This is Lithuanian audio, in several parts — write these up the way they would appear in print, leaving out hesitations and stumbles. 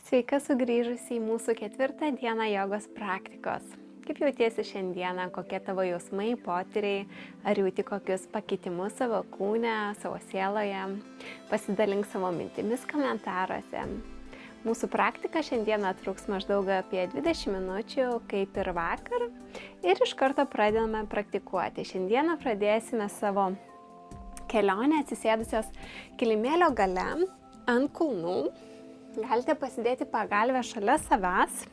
Sveika sugrįžusi į mūsų 4 dieną jogos praktikos. Kaip jautiesi šiandieną, kokie tavo jausmai, potyriai, ar jauti kokius pakitimus savo kūne, savo sieloje? Pasidalink savo mintimis komentaruose. Mūsų praktika šiandieną truks maždaug apie 20 minučių, kaip ir vakar, ir iš karto pradedame praktikuoti. Šiandieną pradėsime savo kelionę atsisėdusios kilimėlio gale ant kulnų. Galite pasidėti pagalvę šalia savęs.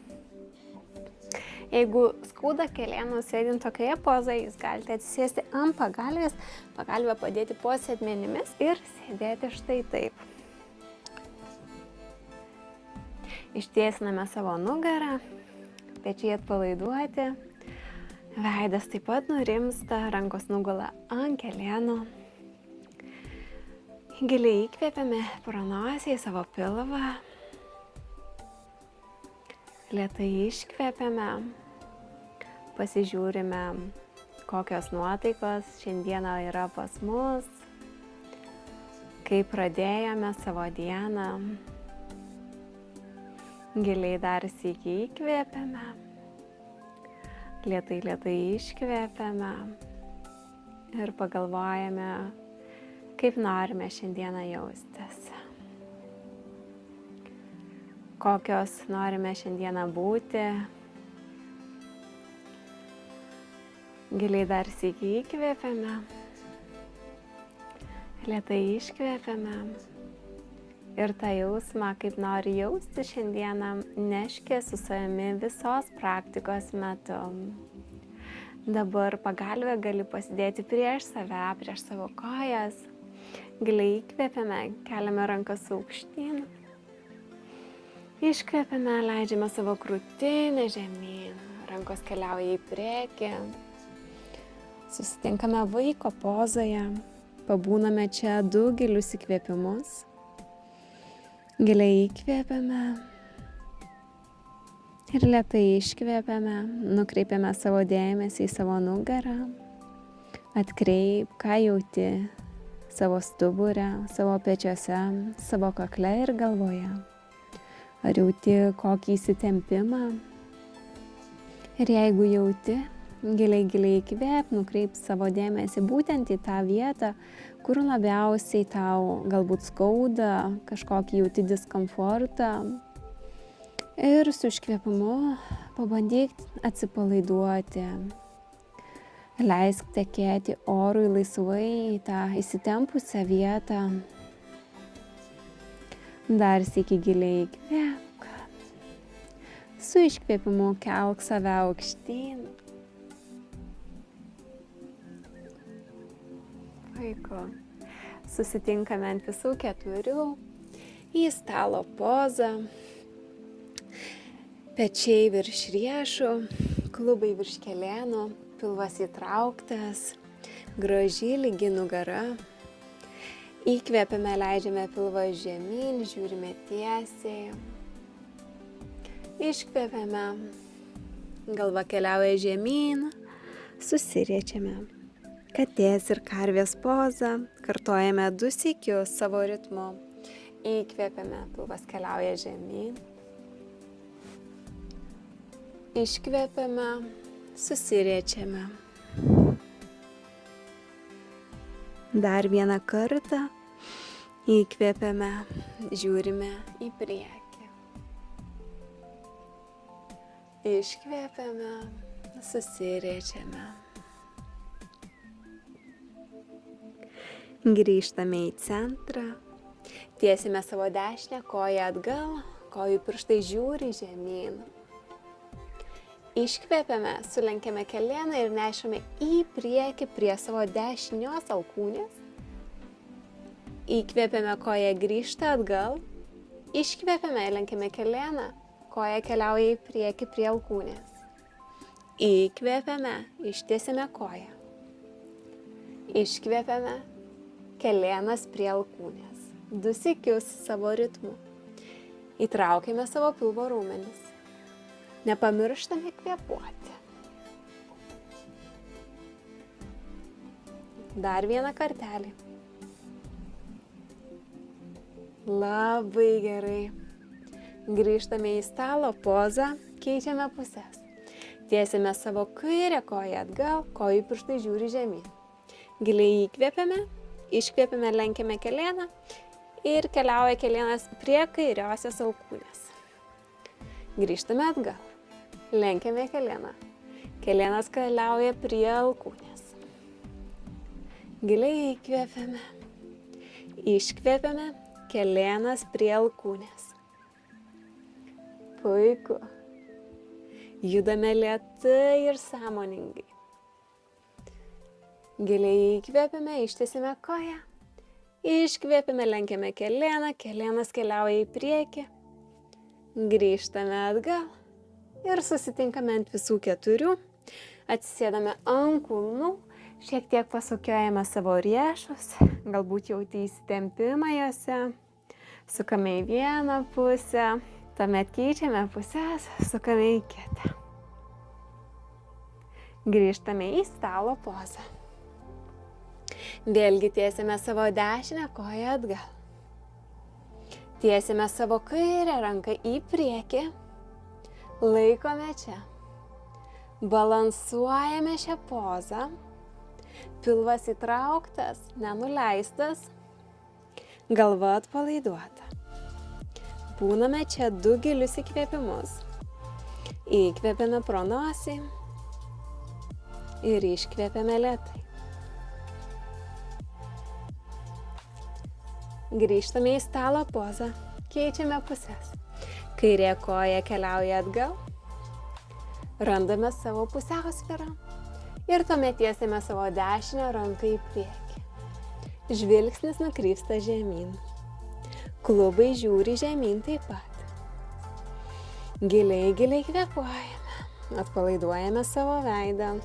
Jeigu skauda kelienų sėdint tokioje pozoje, jūs galite atsisėsti ant pagalvės, pagalvę padėti po sėdmenimis ir sėdėti štai taip. Ištiesiname savo nugarą, pečiai atpalaiduoti, veidas taip pat nurimsta, rankos nugula ant kelienų. Giliai įkvėpiame pro nosį į savo pilvą. Lėtai iškvėpiame, pasižiūrime, kokios nuotaikos šiandieną yra pas mus, kaip pradėjome savo dieną. Giliai dar sykį įkvėpiame, lėtai iškvėpiame ir pagalvojame, kaip norime šiandieną jaustis. Kokios norime šiandieną būti. Giliai dar sykį įkvėpiame, lėtai iškvėpiame ir tą jausmą, kaip nori jausti šiandieną, neški su savimi visos praktikos metu. Dabar pagalvę gali pasidėti prieš save, prieš savo kojas. Giliai įkvėpiame, keliame rankas aukštyn. Iškvėpiame, leidžiame savo krūtinę žemyn, rankos keliauja į priekį. Susitinkame vaiko pozoje, pabūname čia 2 gilius įkvėpimus. Giliai įkvėpiame ir lėtai iškvėpiame, nukreipiame savo dėmesį į savo nugarą. Atkreip, ką jauti savo stuburę, savo pečiuose, savo kakle ir galvoje. Ar jauti kokį įsitempimą? Ir jeigu jauti, giliai įkvėp, nukreip savo dėmesį būtent į tą vietą, kur labiausiai tau galbūt skauda, kažkokį jauti diskomfortą. Ir su iškvėpimu pabandyk atsipalaiduoti. Leisk tekėti orui laisvai į tą įsitempusią vietą. Dar sykį giliai įkvėpk. Su iškvėpimu kelk save aukštyn. Puiku. Susitinkame ant visų 4 į stalo pozą. Pečiai virš riešų, klubai virš kelienų, pilvas įtrauktas, graži lygi nugara. Įkvėpiame, leidžiame pilvą žemyn, žiūrime tiesiai. Iškvėpiame, galva keliauja žemyn, susiriečiame. Katės ir karvės pozą, kartojame 2 sykius savo ritmu. Įkvėpiame, pilvas keliauja žemyn. Iškvėpiame, susiriečiame. Dar vieną kartą įkvėpiame, žiūrime į priekį. Iškvėpiame, susiriečiame. Grįžtame į centrą, tiesime savo dešinę koją atgal, kojų pirštai žiūri žemyn. Iškvėpiame, sulenkiame kelieną ir nešame į priekį prie savo dešinios alkūnės. Įkvėpiame, koja grįžta atgal. Iškvėpiame, lenkiame kelieną, koja keliauja į priekį prie alkūnės. Įkvėpiame, ištiesiame koją. Iškvėpiame, kelienas prie alkūnės. 2 sykius savo ritmu. Įtraukiame savo pilvo raumenis. Nepamirštame kvėpuoti. Dar vieną kartelį. Labai gerai. Grįžtame į stalo pozą, keičiame puses. Tiesiame savo kairę koją atgal, kojų pirštai žiūri žemyn. Giliai įkvėpiame, iškvėpiame, lenkiame kelėną ir keliauja kelėnas prie kairiosios alkūnės. Grįžtame atgal, lenkiame kelėną. Kelėnas keliauja prie alkūnės. Giliai įkvėpiame, iškvėpiame, kelėnas prie alkūnės. Puiku. Judame lėtai ir sąmoningai. Giliai įkvėpiame, ištiesime koją. Iškvėpiame, lenkiame kelėną, kelėnas keliauja į priekį. Grįžtame atgal ir susitinkame ant visų 4. Atsisėdame ant kulnų, šiek tiek pasukiojame savo riešus, galbūt jauti įsitempimą juose. Sukame į vieną pusę. Tuomet keičiame puses, sukame į kitą. Grįžtame į stalo pozą. Vėlgi tiesiame savo dešinę koją atgal. Tiesiame savo kairę ranką į priekį. Laikome čia. Balansuojame šią pozą. Pilvas įtrauktas, nenuleistas. Galva atpalaiduota. Būname čia 2 gilius įkvėpimus. Įkvėpiame pro nosį ir iškvėpiame lėtai. Grįžtame į stalo pozą, keičiame puses. Kairė koja keliauja atgal, randame savo pusiausvyrą ir tuomet tiesiame savo dešinę ranką į priekį. Žvilgsnis nukrypsta žemyn. Klubai žiūri žemyn taip pat. Giliai kvėpuojame, atpalaiduojame savo veidą,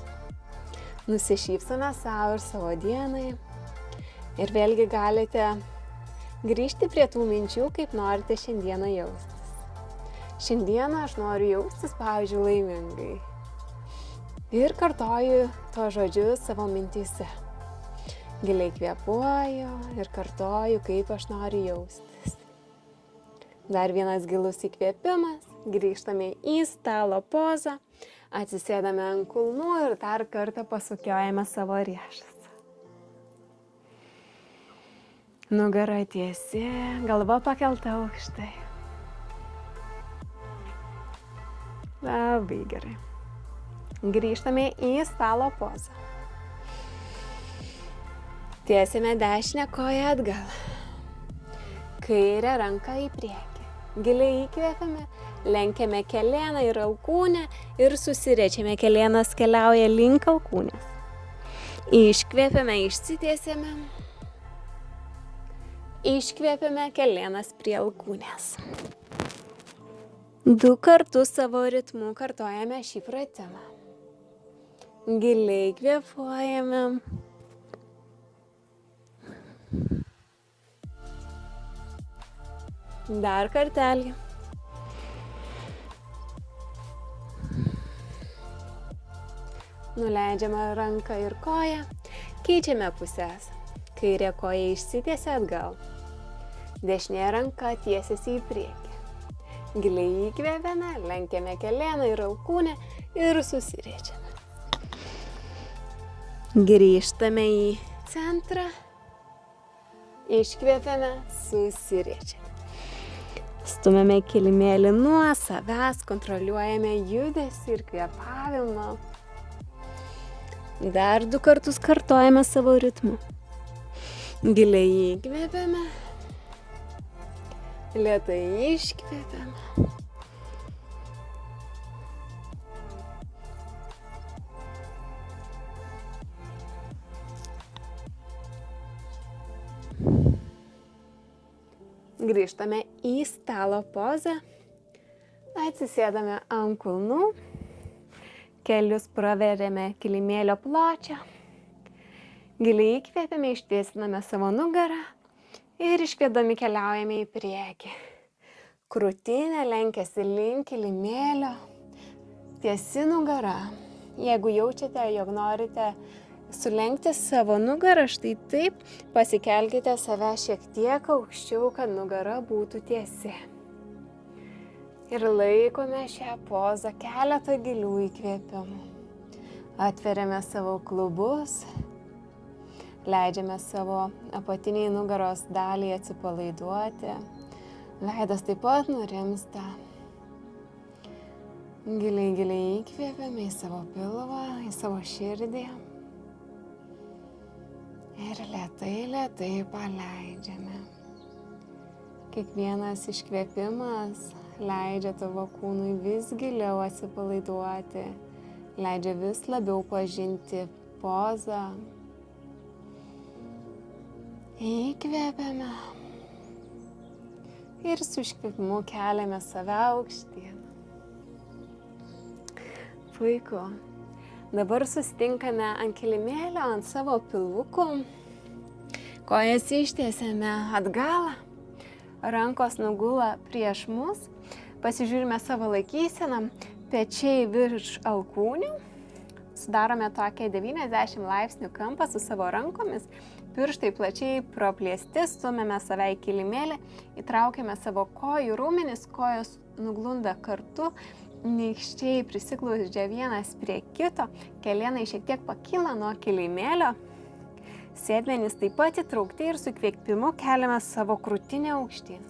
nusišypsome savo ir savo dienai. Ir vėlgi galite grįžti prie tų minčių, kaip norite šiandieną jaustis. Šiandieną aš noriu jaustis, pavyzdžiui, laimingai. Ir kartoju to žodžius savo mintyse. Giliai kvėpuoju ir kartoju, kaip aš noriu jaustis. Dar vienas gilus įkvėpimas, grįžtame į stalo pozą, atsisėdame ant kulnų ir dar kartą pasukiojame savo riešus. Nugara tiesi, galva pakelta aukštai. Labai gerai. Grįžtame į stalo pozą. Tiesiame dešinę koją atgal. Kairę ranką į priekį. Giliai įkvėpiame, lenkiame kelėną ir alkūnę ir susiriečiame, kelėnas keliauja link alkūnės. Iškvėpiame, išsitiesiame. Iškvėpiame, kelėnas prie alkūnės. 2 kartus savo ritmu kartojame šį pratimą. Giliai kvėpuojame. Dar kartelį. Nuleidžiame ranką ir koją, keičiame puses. Kairė koja išsitiesia atgal. Dešinė ranka tiesiasi į priekį. Giliai įkvėpiame, lenkiame kelėną ir alkūnę ir susiriečiame. Grįžtame į centrą. Iškvėpiame, susiriečiame. Stumiame kilimėlį nuo savęs, kontroliuojame judesį ir kvėpavimą. Dar 2 kartus kartojame savo ritmu. Giliai įkvėpiame, lėtai iškvėpiame. Grįžtame į stalo pozą, atsisėdame ant kulnų, kelius praveriame kilimėlio pločio, giliai įkvėpiame, ištiesiname savo nugarą ir iškvėpdami keliaujame į priekį. Krūtinė lenkiasi link kilimėlio, tiesi nugara. Jeigu jaučiate, jog norite sulenkti savo nugarą, štai taip, pasikelkite save šiek tiek aukščiau, kad nugara būtų tiesi. Ir laikome šią pozą keletą gilių įkvėpimų. Atveriame savo klubus, leidžiame savo apatiniai nugaros daliai atsipalaiduoti. Veidas taip pat nurimsta. Giliai įkvėpiame į savo pilvą, į savo širdį. Ir lėtai paleidžiame. Kiekvienas iškvėpimas leidžia tavo kūnui vis giliau atsipalaiduoti, leidžia vis labiau pažinti pozą. Įkvėpiame ir su iškvėpimu keliame save aukštyn. Puiku. Dabar susitinkame ant kilimėlio, ant savo pilvukų. Kojas ištiesiame atgal. Rankos nugula prieš mus. Pasižiūrime savo laikyseną. Pečiai virš alkūnių. Sudarome tokią 90 laipsnių kampą su savo rankomis. Pirštai plačiai praplėsti, stumiame save į kilimėlį. Įtraukiame savo kojų raumenis, kojos nuglunda kartu. Nykščiai prisiglaudžia vienas prie kito, kelienai šiek tiek pakyla nuo kilimėlio. Sėdmenys taip pat įtraukti ir su įkvėpimu keliame savo krūtinę aukštyn.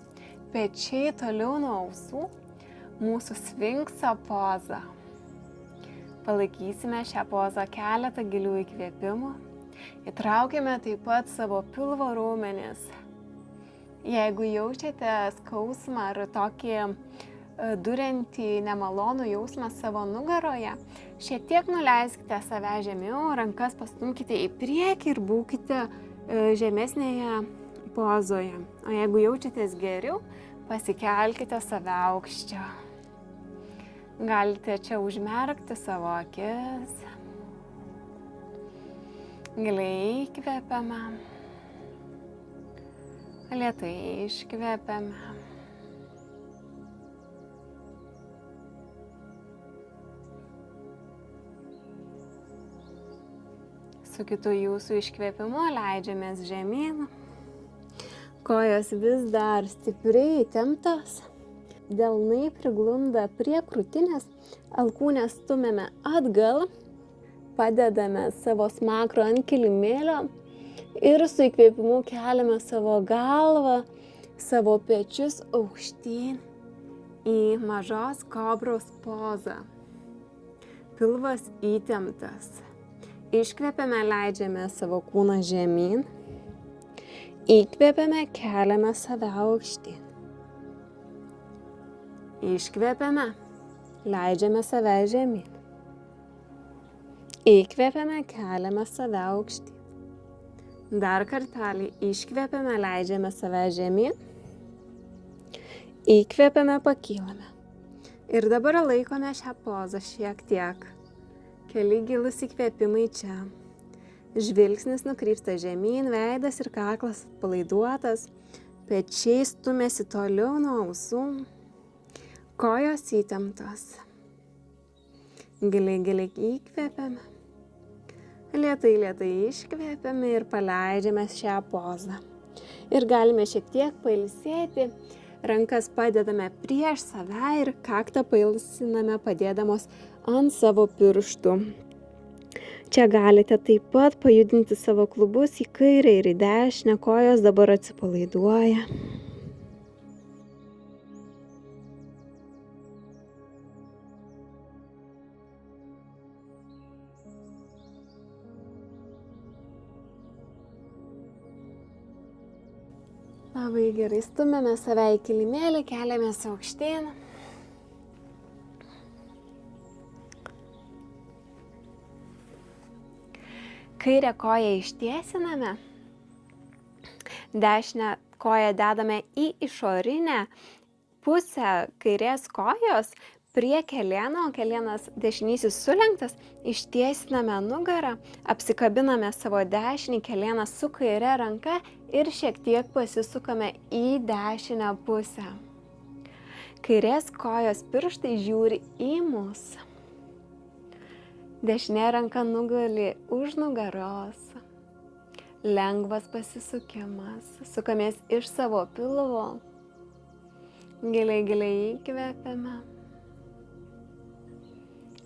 Pečiai toliau nuo ausų, mūsų sfinkso poza. Palaikysime šią pozą keletą gilių įkvėpimų. Įtraukime taip pat savo pilvo raumenis. Jeigu jaučiate skausmą ar tokį duriantį nemalonų jausmą savo nugaroje, šiek tiek nuleiskite save žemiau, rankas pastumkite į priekį ir būkite žemesnėje pozoje. O jeigu jaučiatės geriau, pasikelkite save aukščiau. Galite čia užmerkti savo akis. Giliai įkvepiame. Lėtai iškvepiame. Su kitu jūsų iškvėpimu leidžiamės žemyn. Kojos vis dar stipriai įtemptos. Delnai priglunda prie krūtinės. Alkūnės stumiame atgal. Padedame savo smakrą ant kilimėlio. Ir su įkvėpimu keliame savo galvą, savo pečius aukštyn į mažos kobros pozą. Pilvas įtemptas. Iškvepiame, leidžiame savo kūną žemyn. Įkvepiame, keliame save aukštyn. Iškvepiame, leidžiame save žemyn. Įkvepiame, keliame save aukštyn. Dar kartelį iškvepiame, leidžiame save žemyn. Įkvepiame, pakylame. Ir dabar laikome šią pozą šiek tiek. Keli gilūs įkvėpimai čia. Žvilgsnis nukrypsta žemyn, veidas ir kaklas atpalaiduotas. Pečiai stumiasi toliau nuo ausų. Kojos įtemptos. Giliai įkvėpiame. Lėtai iškvėpiame ir paleidžiame šią pozą. Ir galime šiek tiek pailsėti. Rankas padedame prieš save ir kaktą pailsiname padėdamos ant savo pirštų. Čia galite taip pat pajudinti savo klubus į kairę ir į dešinę, kojos dabar atsipalaiduoja. Labai gerai, stumiame save į kilimėlį, keliamės aukštyn. Kairę koją ištiesiname, dešinę koją dedame į išorinę pusę kairės kojos prie kelieno, kelienas dešinysis sulenktas, ištiesiname nugarą, apsikabiname savo dešinį kelieną su kaire ranka ir šiek tiek pasisukame į dešinę pusę. Kairės kojos pirštai žiūri į mus. Dešinė ranka nugali už nugaros. Lengvas pasisukimas. Sukamės iš savo pilvo. Giliai, giliai įkvepiame.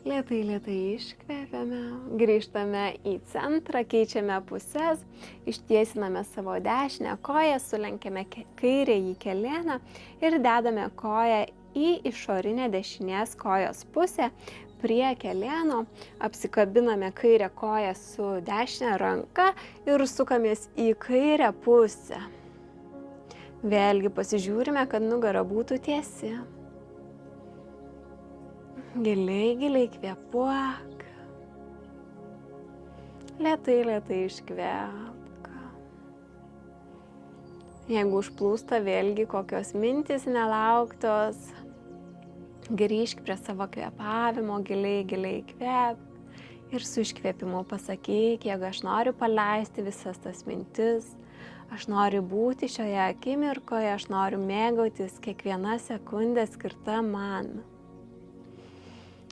Lėtai, lėtai iškvepiame. Grįžtame į centrą, keičiame puses, ištiesiname savo dešinę koją, sulenkiame kairįjį kelėną ir dedame koją į išorinę dešinės kojos pusę prie kelėno, apsikabiname kairę koją su dešinė ranka ir sukamės į kairę pusę. Vėlgi pasižiūrime, kad nugara būtų tiesi. Giliai, giliai kvėpuok. Lėtai, lėtai iškvėpk. Jeigu užplūsta vėlgi kokios mintys nelauktos, grįžk prie savo kvėpavimo, giliai, giliai kvėpk ir su iškvėpimu pasakyk, jeigu aš noriu paleisti visas tas mintis, aš noriu būti šioje akimirkoje, aš noriu mėgautis kiekviena sekundė skirta man.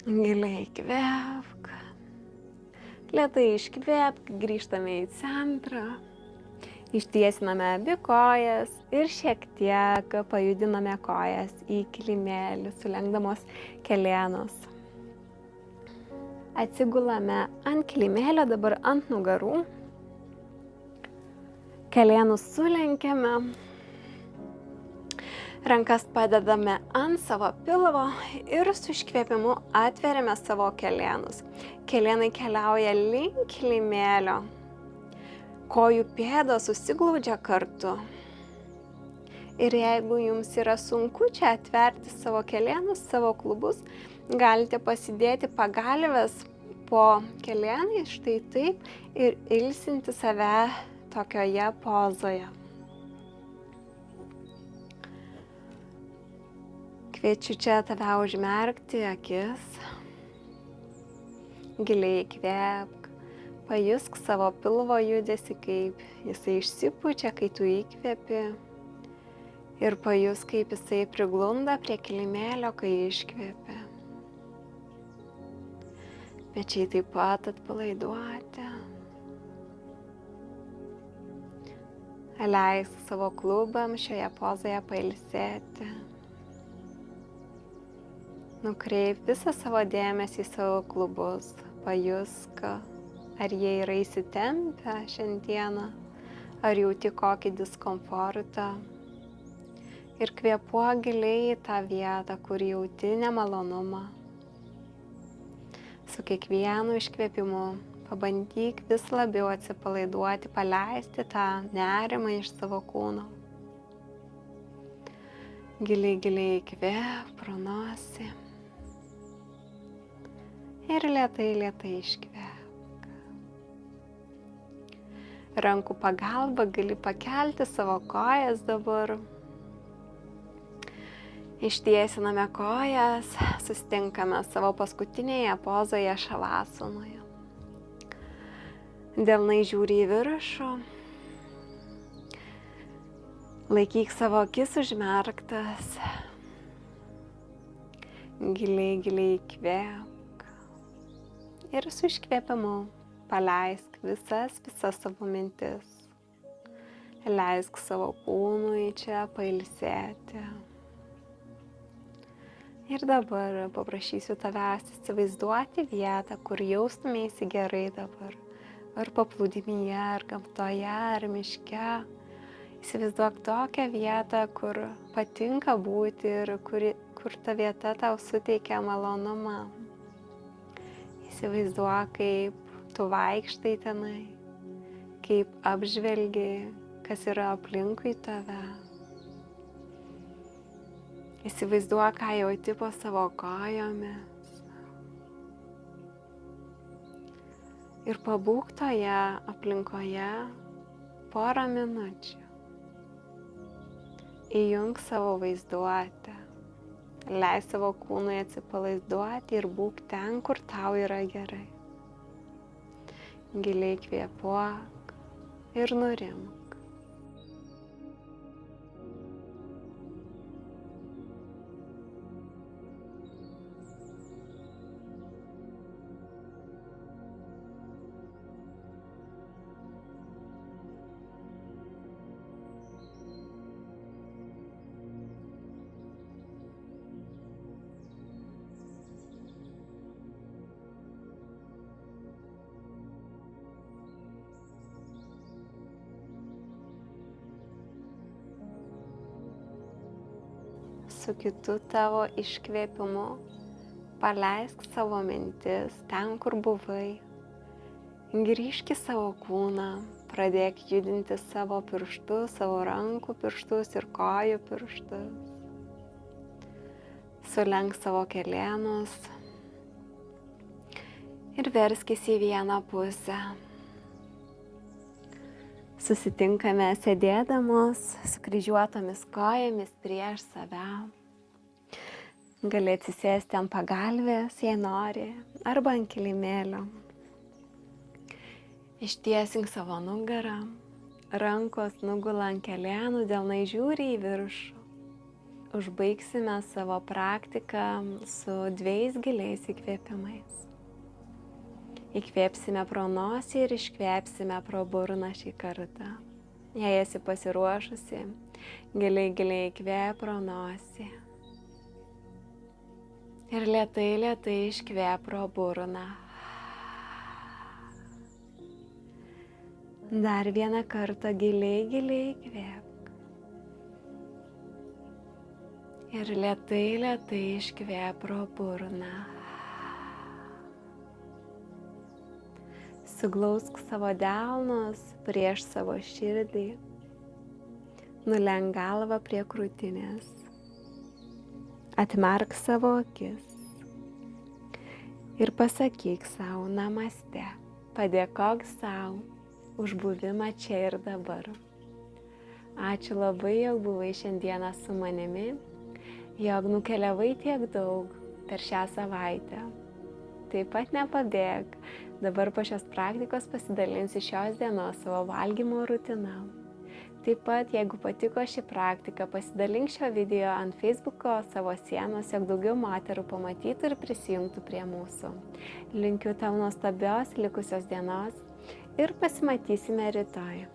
Giliai kvėpk. Lėtai iškvėpk, grįžtame į centrą. Ištiesiname abi kojas ir šiek tiek pajudiname kojas į kilimėlį, sulenkdamos kelėnus. Atsigulame ant kilimėlio, dabar ant nugarų. Kelėnus sulenkiame. Rankas padedame ant savo pilvo ir su iškvėpimu atveriame savo kelėnus. Kelėnai keliauja link kilimėlio. Kojų pėdos susiglaudžia kartu. Ir jeigu jums yra sunku čia atverti savo kelėnus, savo klubus, galite pasidėti pagalves po kelėnai, štai taip, ir ilsinti save tokioje pozoje. Kviečiu čia tave užmerkti akis, giliai įkvėpk, pajusk savo pilvo judesį, kaip jisai išsipučia, kai tu įkvėpi, ir pajusk, kaip jisai priglunda prie kilimėlio, kai iškvėpi. Pečiai taip pat atpalaiduoti. Leisk savo klubam šioje pozoje pailsėti. Nukreip visą savo dėmesį į savo klubus, pajusk, ar jie yra įsitempę šiandieną, ar jauti kokį diskomfortą. Ir kvėpuok giliai į tą vietą, kur jauti nemalonumą. Su kiekvienu iškvėpimu pabandyk vis labiau atsipalaiduoti, paleisti tą nerimą iš savo kūno. Giliai, giliai įkvėp pro nosį. Ir lėtai, lėtai iškvėpk. Rankų pagalba gali pakelti savo kojas dabar. Ištiesiname kojas, susitinkame savo paskutinėje pozoje šavasanoje. Delnai žiūri į viršų. Laikyk savo akis užmerktas. Giliai, giliai įkvėpk. Ir su iškvėpimu paleisk visas savo mintis. Leisk savo kūnui čia pailsėti. Ir dabar paprašysiu tavęs įsivaizduoti vietą, kur jaustumėsi gerai dabar. Ar paplūdimyje, ar gamtoje, ar miške. Įsivaizduok tokią vietą, kur patinka būti ir kur ta vieta tau suteikia malonumą. Įsivaizduok, kaip tu vaikštai tenai, kaip apžvelgi, kas yra aplinkui tave. Įsivaizduok, ką jauti po savo kojomis. Ir pabūk toje aplinkoje porą minučių. Įjunk savo vaizduotę. Leis savo kūnui atsipalaiduoti ir būk ten, kur tau yra gerai. Giliai kvėpuok ir nurimk. su kitu tavo iškvėpimu paleisk savo mintis ten, kur buvai. Grįžk į savo kūną, pradėk judinti savo pirštus, savo rankų pirštus ir kojų pirštus. Sulenk savo kelėnus ir verskis į vieną pusę. Susitinkame sėdėdamos sukryžiuotomis kojomis prieš save. Gali atsisėsti ant pagalvės, jei nori, arba ant kilimėlio. Ištiesink savo nugarą, rankos nugula ant kelėnų, delnai žiūri į viršų. Užbaigsime savo praktiką su 2 giliais įkvėpimais. Įkvėpsime pro nosį ir iškvėpsime pro burną šį kartą. Jei esi pasiruošusi, giliai įkvėp pro nosį. Ir lėtai iškvėp pro burną. Dar vieną kartą giliai įkvėp. Ir lėtai iškvėp pro burną. Suglausk savo delnus prieš savo širdį. Nulenk galvą prie krūtinės. Atmerk savo akis. Ir pasakyk savo namaste. Padėkok savo už buvimą čia ir dabar. Ačiū labai, jog buvai šiandieną su manimi, jog nukeliavai tiek daug per šią savaitę. Taip pat nepabėg. Dabar po šios praktikos pasidalinsiu šios dienos savo valgymo rutiną. Taip pat, jeigu patiko ši praktika, pasidalink šio video ant Facebooko savo sienos, jog daugiau moterų pamatytų ir prisijungtų prie mūsų. Linkiu tau nuostabios likusios dienos ir pasimatysime rytoj.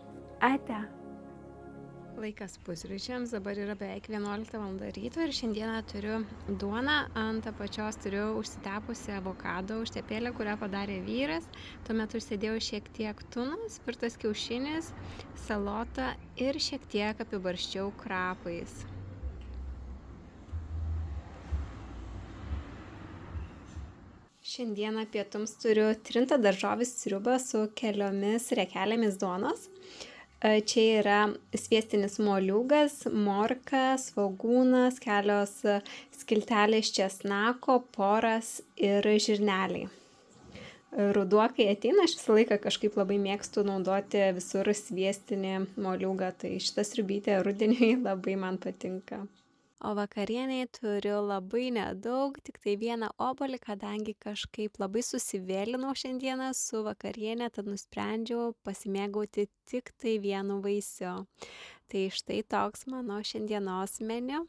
Ate! Laikas pusryčiams, dabar yra beveik 11 val. Ryto ir šiandieną turiu duoną, ant apačios turiu užsitepusi avokado užtepėlę, kurią padarė vyras. Tuomet užsidėjau šiek tiek tunos, virtas kiaušinis, salotą ir šiek tiek apibarščiau krapais. Šiandieną pietums turiu trintą daržovių sriubą su keliomis riekelėmis duonos. Čia yra sviestinis moliūgas, morka, svogūnas, kelios skiltelės česnako, poras ir žirneliai. Ruduo, kai ateina, aš visą laiką kažkaip labai mėgstu naudoti visur sviestinį moliūgą, tai šita sriubytė rudeniui labai man patinka. O vakarieniai turiu labai nedaug, tik tai vieną obuolį, kadangi kažkaip labai susivėlinau šiandieną su vakarienė, tad nusprendžiau pasimėgauti tik tai vienu vaisiu. Tai štai toks mano šiandienos meniu.